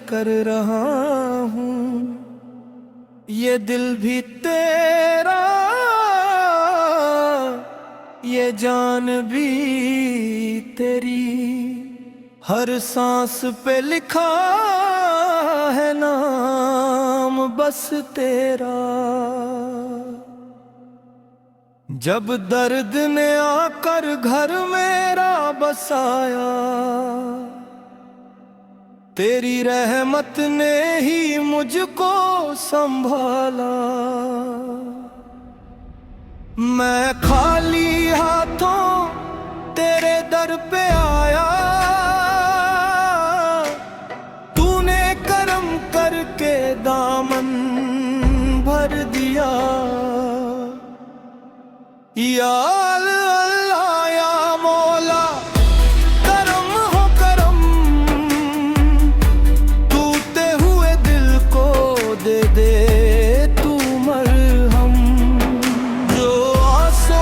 कर रहा हूँ। ये दिल भी तेरा, ये जान भी तेरी, हर सांस पे लिखा है नाम बस तेरा। जब दर्द ने आकर घर मेरा बसाया, तेरी रहमत ने ही मुझको संभाला। मैं खाली हाथों तेरे दर पे आया, तूने करम करके दामन भर दिया। या अल्लाह या मौला करम हो करम, टूटे हुए दिल को दे दे तू मरहम। जो आंसू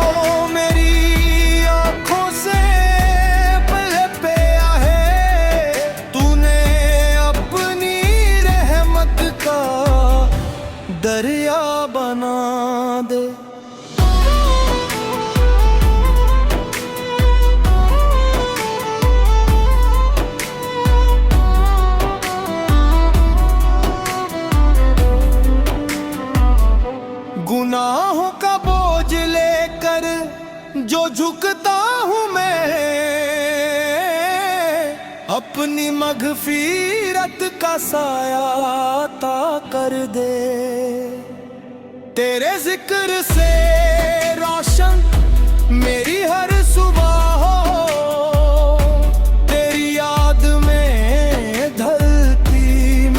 मेरी आंखों से पले पे आहे, तूने अपनी रहमत का दरिया बना दे। गुनाहों का बोझ लेकर जो झुकता हूँ मैं, अपनी मग़फ़िरत का साया अता कर दे। तेरे जिक्र से रोशन मेरी हर सुबह हो, तेरी याद में ढलती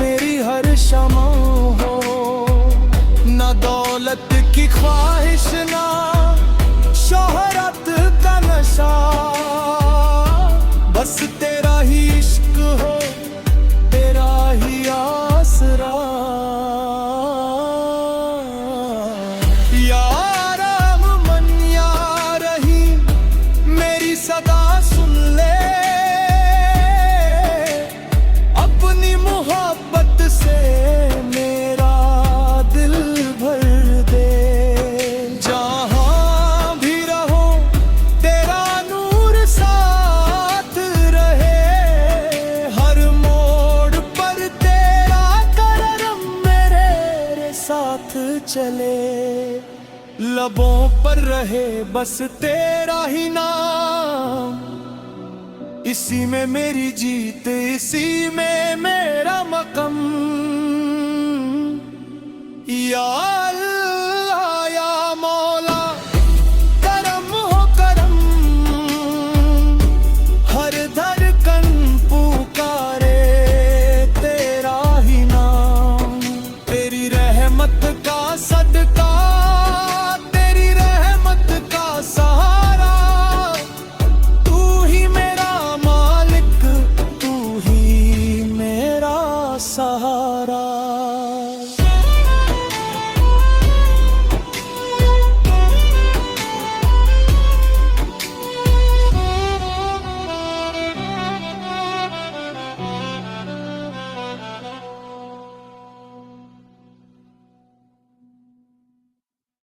मेरी हर शम्मा हो। न दौलत की ख्वाहिश ना शोहरत का नशा, बस तेरा ही इश्क हो, तेरा ही आसरा। या रहमान या रहीम मेरी सदा सुन ले, अपनी मोहब्बत से मेरा दिल भर दे। जहाँ भी रहो तेरा नूर साथ रहे, हर मोड़ पर तेरा करम मेरे साथ चले। लबों पर रहे बस तेरा ही नाम, इसी में मेरी जीत, इसी में मेरा मक़म। या